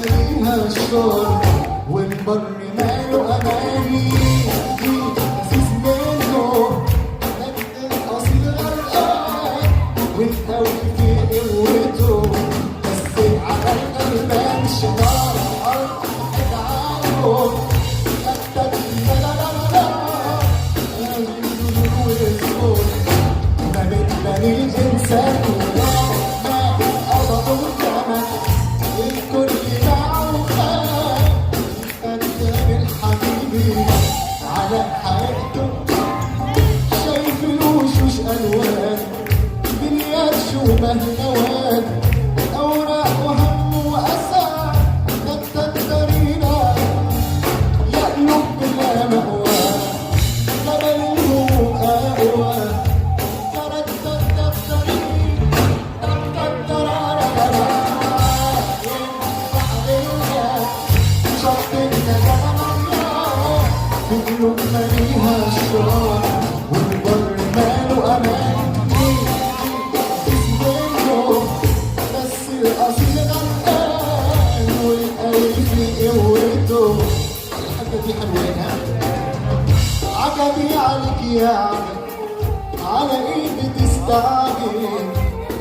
ماليها الشر والبر ماله أماني أسيس منه مجد الأصيل غرقان والقوي في قوته بس على الغلبان شمال الأرض اجعله كتب لا لا لا لا النور والصوت ما بين الإنسان وما قضى الجمال الكل معه كتب الحبيبي على حقيقته شايف الوشوش ألوان دنيا شبه نوال أوراق وهم وأسى نتدرينا يقلب بلا مأوى جبل الهموم أقوى تردد دفتري تردد رارا شط النجمة بقلوب ماليها الشرار والبر ماله أمان بس الأصيل غرقان والقوي في قوته الحاجة دي حلوة عجبي عليك يا عجب على ايه بتستعجل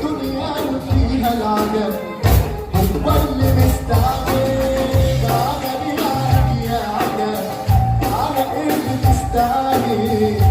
دنيا فيها العجب هو اللي مستعجل عجبي عليك يا عجب على ايه بتستعجل